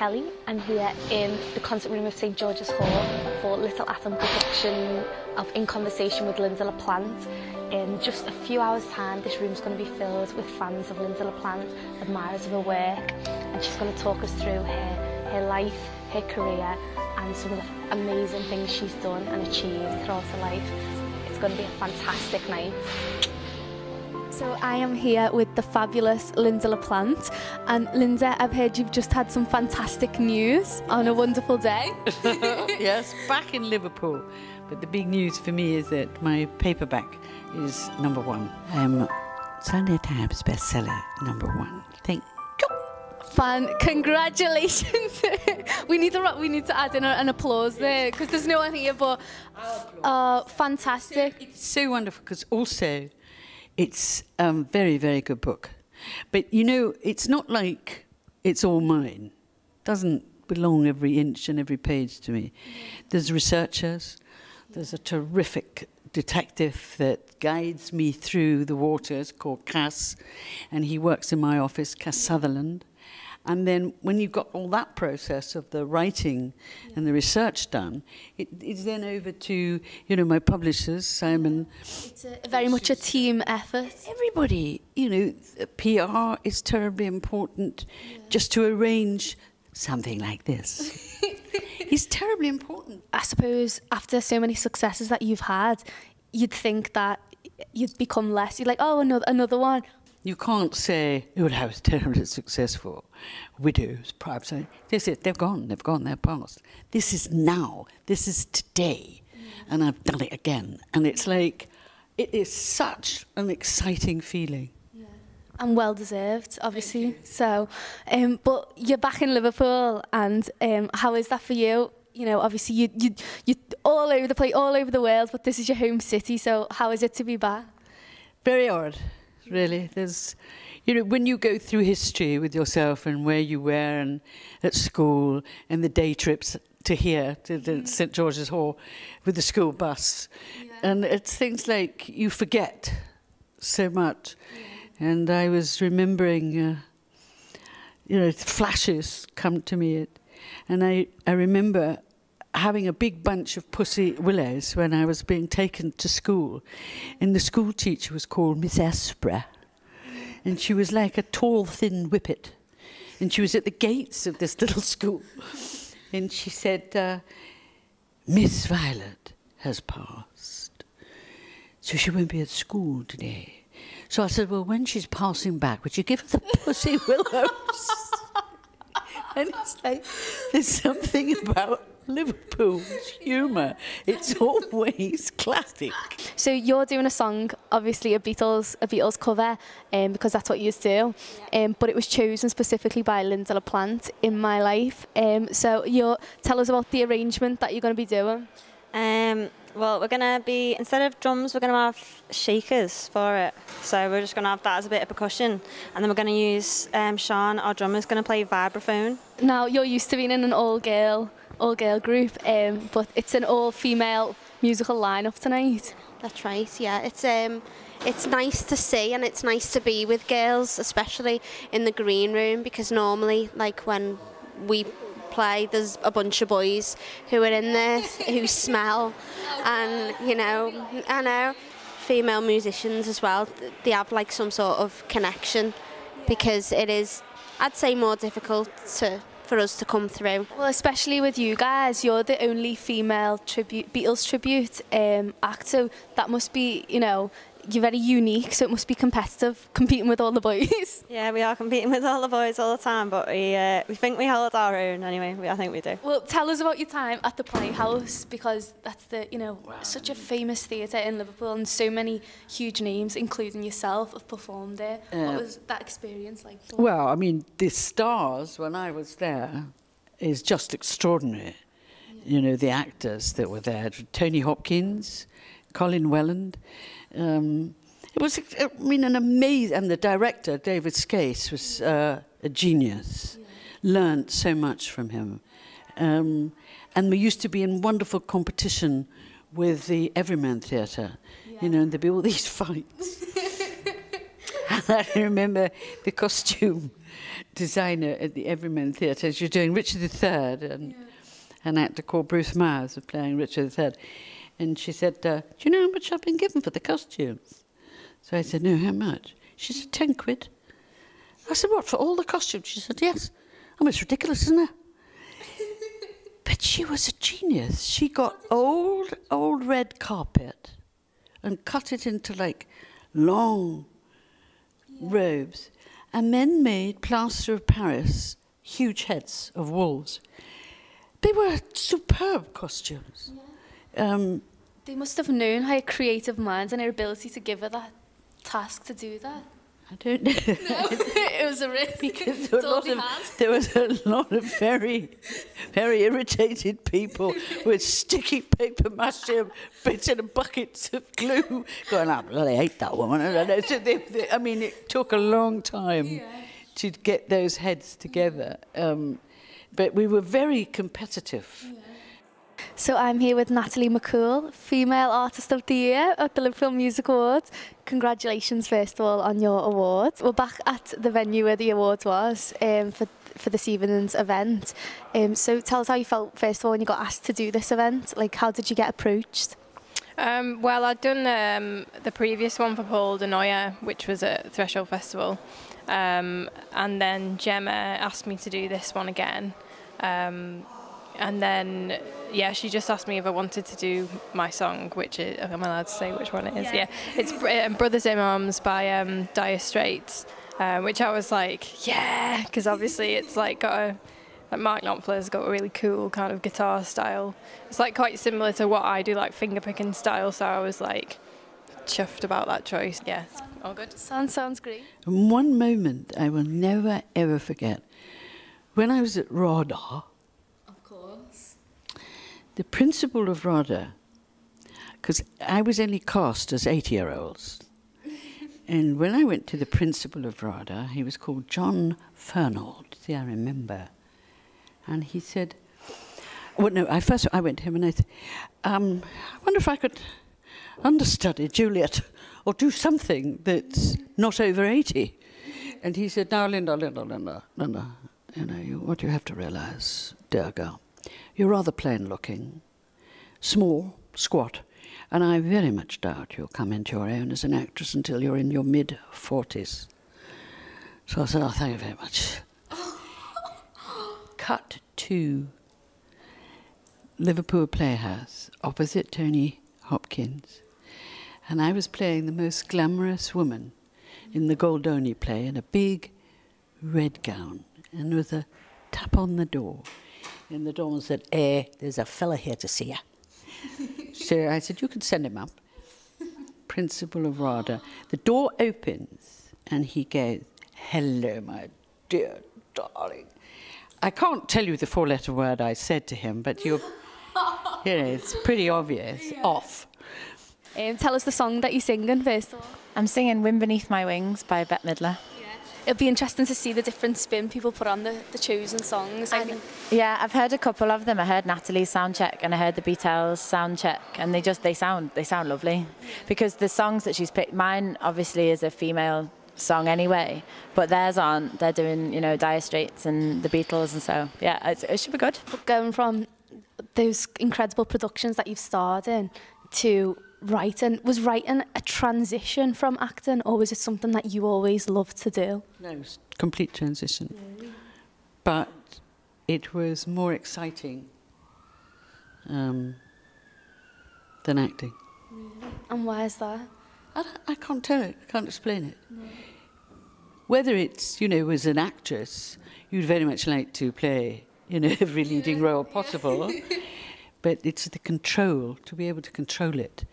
Kelly. I'm here in the concert room of St George's Hall for Little Atom production of In Conversation with Lynda La Plante. In just a few hours' time, this room's going to be filled with fans of Lynda La Plante, admirers of her work, and she's going to talk us through her life, her career, and some of the amazing things she's done and achieved throughout her life. It's going to be a fantastic night. So I am here with the fabulous Lynda La Plante, and Lynda, I've heard you've just had some fantastic news on a wonderful day. Yes, back in Liverpool. But the big news for me is that my paperback is #1. Sunday Times bestseller #1. Thank you. Congratulations. we need to add in an applause there because there's no one here, but fantastic. It's so wonderful because also it's a very, very good book. But, you know, it's not like it's all mine. It doesn't belong every inch and every page to me. There's researchers. There's a terrific detective that guides me through the waters called Cass, and he works in my office, Cass Sutherland. And then when you've got all that process of the writing and the research done, it's then over to, you know, my publishers, Simon. It's very much a team effort. Everybody, you know, PR is terribly important just to arrange something like this. It's terribly important. I suppose after so many successes that you've had, you'd think that you'd become less. You're like, oh, another one. You can't say, oh, that was terribly successful. Widows, perhaps. They've gone, they're past. This is now, this is today, and I've done it again. And it's like, it is such an exciting feeling. Yeah. And well deserved, obviously. So, but you're back in Liverpool, and how is that for you? You know, obviously you're all over the place, all over the world, but this is your home city. So how is it to be back? Very odd. Really, there's, you know, when you go through history with yourself and where you were and at school and the day trips to here, to the St George's Hall with the school bus, and it's things like you forget so much. And I was remembering, you know, flashes come to me, and I remember having a big bunch of pussy willows when I was being taken to school. And the school teacher was called Miss Espra. And she was like a tall, thin whippet. And she was at the gates of this little school. And she said, Miss Violet has passed, so she won't be at school today. So I said, well, when she's passing back, would you give her the pussy willows? And it's like, there's something about Liverpool's humour. It's always classic. So you're doing a song, obviously a Beatles cover, because that's what you do. But it was chosen specifically by Lynda La Plante, In My Life. So tell us about the arrangement that you're going to be doing. Well, we're going to be, instead of drums, we're going to have shakers for it. So we're just going to have that as a bit of percussion. And then we're going to use Sean, our drummer, is going to play vibraphone. Now, you're used to being in an all-girl group, but it's an all-female musical lineup tonight. That's right, yeah. It's nice to see, and it's nice to be with girls, especially in the green room, because normally, like when we play, there's a bunch of boys who are in there who smell, and you know, I know female musicians as well, they have like some sort of connection, because it is, I'd say, more difficult for us to come through. Well, especially with you guys, you're the only female Beatles tribute act, so that must be, you know, you're very unique, so it must be competitive, competing with all the boys. Yeah, we are competing with all the boys all the time, but we think we hold our own anyway. I think we do. Well, tell us about your time at the Playhouse, because that's such a famous theatre in Liverpool, and so many huge names, including yourself, have performed there. What was that experience like? Well, I mean, the stars when I was there is just extraordinary. Yeah. You know, the actors that were there, Anthony Hopkins, Colin Welland. It was, I mean, an amazing, and the director, David Skase, was a genius. Yeah. Learned so much from him. And we used to be in wonderful competition with the Everyman Theatre, you know, and there'd be all these fights. And I remember the costume designer at the Everyman Theatre. She was doing Richard III, and an actor called Bruce Myers was playing Richard III. And she said, do you know how much I've been given for the costumes? So I said, no, how much? She said, 10 quid. I said, what, for all the costumes? She said, yes. I mean, it's ridiculous, isn't it? But she was a genius. She got old red carpet and cut it into, like, long robes, and then made plaster of Paris huge heads of wolves. They were superb costumes. They must have known her creative mind and her ability to give her that task to do that. I don't know. No, it was a risk. Because there was a lot of very, very irritated people with sticky paper mache bits in buckets of glue going, I bloody hate that woman. So I mean, it took a long time to get those heads together. But we were very competitive. Yeah. So I'm here with Natalie McCool, Female Artist of the Year at the Liverpool Music Awards. Congratulations, first of all, on your award. We're back at the venue where the award was for this evening's event. So tell us how you felt, first of all, when you got asked to do this event. Like, how did you get approached? Well, I'd done the previous one for Paul de Noia, which was at Threshold Festival. And then Gemma asked me to do this one again. And then, yeah, she just asked me if I wanted to do my song, which is, am I allowed to say which one it is? Yeah. It's Brothers in Arms by Dire Straits, which I was like, yeah, because obviously it's like got Mark Knopfler's got a really cool kind of guitar style. It's like quite similar to what I do, like finger picking style, so I was like chuffed about that choice. Yeah, it's all good. Sounds great. And one moment I will never, ever forget. When I was at RADA, the principal of RADA, because I was only cast as 8-year-olds, and when I went to the principal of RADA, he was called John Fernald, see, I remember, and he said, well, no, I went to him and I said, I wonder if I could understudy Juliet or do something that's not over 80. And he said, now, Lynda, you know, what you have to realise, dear girl, you're rather plain-looking, small, squat, and I very much doubt you'll come into your own as an actress until you're in your mid-40s. So I said, oh, thank you very much. Cut to Liverpool Playhouse, opposite Anthony Hopkins, and I was playing the most glamorous woman in the Goldoni play in a big red gown, and with a tap on the door. And the doorman said, there's a fella here to see you. So I said, you can send him up. Principal of RADA. The door opens and he goes, hello, my dear darling. I can't tell you the 4-letter word I said to him, but you know, it's pretty obvious. Yeah. Off. Tell us the song that you're singing, first of all. I'm singing Wind Beneath My Wings by Bette Midler. It'll be interesting to see the different spin people put on the chosen songs. Yeah, I've heard a couple of them. I heard Natalie's soundcheck and I heard the Beatelles soundcheck, and they sound lovely. Because the songs that she's picked, mine obviously is a female song anyway, but theirs aren't. They're doing, you know, Dire Straits and the Beatles, and so yeah, it should be good. But going from those incredible productions that you've starred in to writing, was writing a transition from acting, or was it something that you always loved to do? No, it was a complete transition. Really? But it was more exciting than acting. Really? And why is that? I can't tell it, I can't explain it. No. Whether it's, you know, as an actress, you'd very much like to play, you know, every leading role possible, but it's the control, to be able to control it.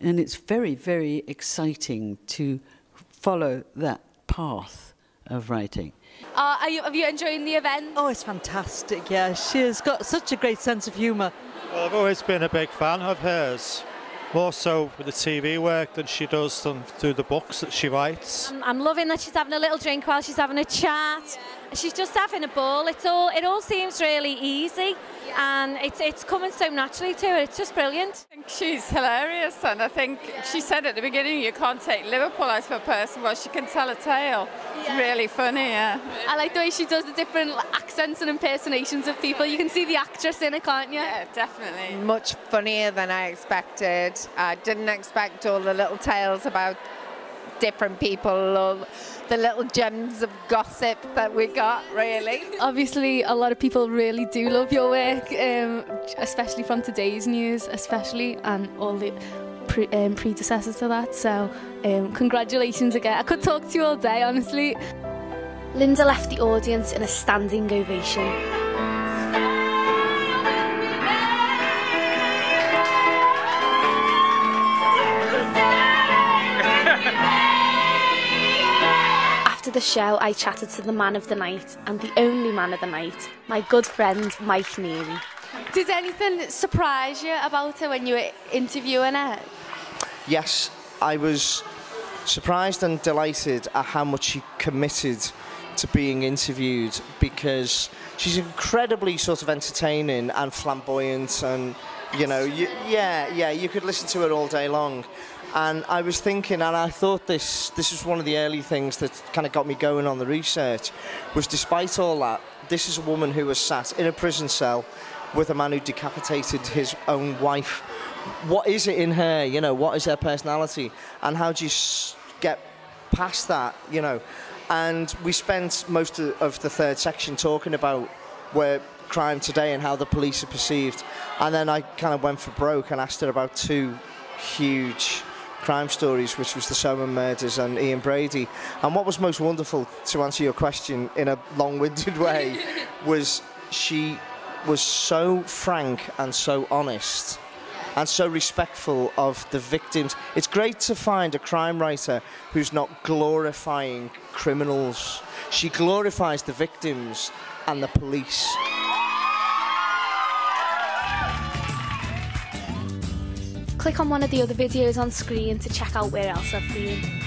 And it's very, very exciting to follow that path of writing. Are you enjoying the event? Oh, it's fantastic, yeah. She has got such a great sense of humour. Well, I've always been a big fan of hers. More so with the TV work than she does through the books that she writes. I'm loving that she's having a little drink while she's having a chat. Yeah. She's just having a ball. It all seems really easy, and it's coming so naturally to her. It's just brilliant. I think she's hilarious, and I think she said at the beginning you can't take Liverpool as her person. Well, she can tell a tale. It's really funny, yeah. I like the way she does the different accents and impersonations of people. You can see the actress in it, can't you? Yeah, definitely. Much funnier than I expected. I didn't expect all the little tales about different people, or the little gems of gossip that we got, really. Obviously, a lot of people really do love your work, especially from today's news, especially, and all the predecessors to that. So, congratulations again. I could talk to you all day, honestly. Lynda left the audience in a standing ovation. After the show, I chatted to the man of the night, and the only man of the night, my good friend Mike Neely. Did anything surprise you about her when you were interviewing her? Yes, I was surprised and delighted at how much she committed to being interviewed, because she's incredibly sort of entertaining and flamboyant, and you know, you could listen to her all day long. And I was thinking, and I thought this was one of the early things that kind of got me going on the research, was despite all that, this is a woman who was sat in a prison cell with a man who decapitated his own wife. What is it in her, you know, what is her personality, and how do you get past that, you know? And we spent most of the third section talking about where crime today and how the police are perceived, and then I kind of went for broke and asked her about two huge crime stories, which was the Soman murders and Ian Brady. And what was most wonderful, to answer your question in a long-winded way, was she was so frank and so honest and so respectful of the victims. It's great to find a crime writer who's not glorifying criminals. She glorifies the victims and the police. Click on one of the other videos on screen to check out where else I've been.